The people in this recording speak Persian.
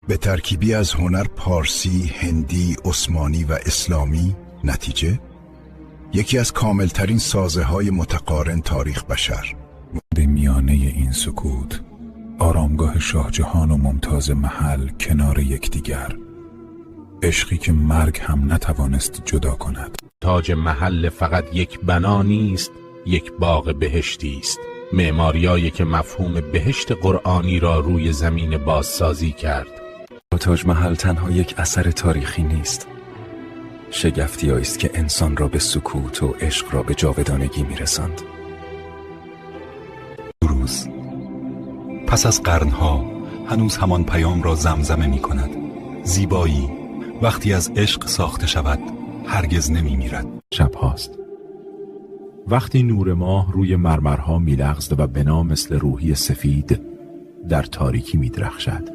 به ترکیبی از هنر پارسی، هندی، عثمانی و اسلامی. نتیجه یکی از کاملترین سازه‌های متقارن تاریخ بشر. به میانه این سکوت، آرامگاه شاهجهان و ممتاز محل کنار یکدیگر، عشقی که مرگ هم نتوانست جدا کند. تاج محل فقط یک بنا نیست، یک باغ بهشتی است. معماریایی که مفهوم بهشت قرآنی را روی زمین بازسازی کرد. تاج محل تنها یک اثر تاریخی نیست، شگفتی‌هایی است که انسان را به سکوت و عشق را به جاودانگی می‌رساند. روز پس از قرنها هنوز همان پیام را زمزمه می‌کند: زیبایی وقتی از عشق ساخته شود هرگز نمی‌میرد. شب هاست وقتی نور ماه روی مرمرها میلغزد و بنا مثل روحی سفید در تاریکی میدرخشد.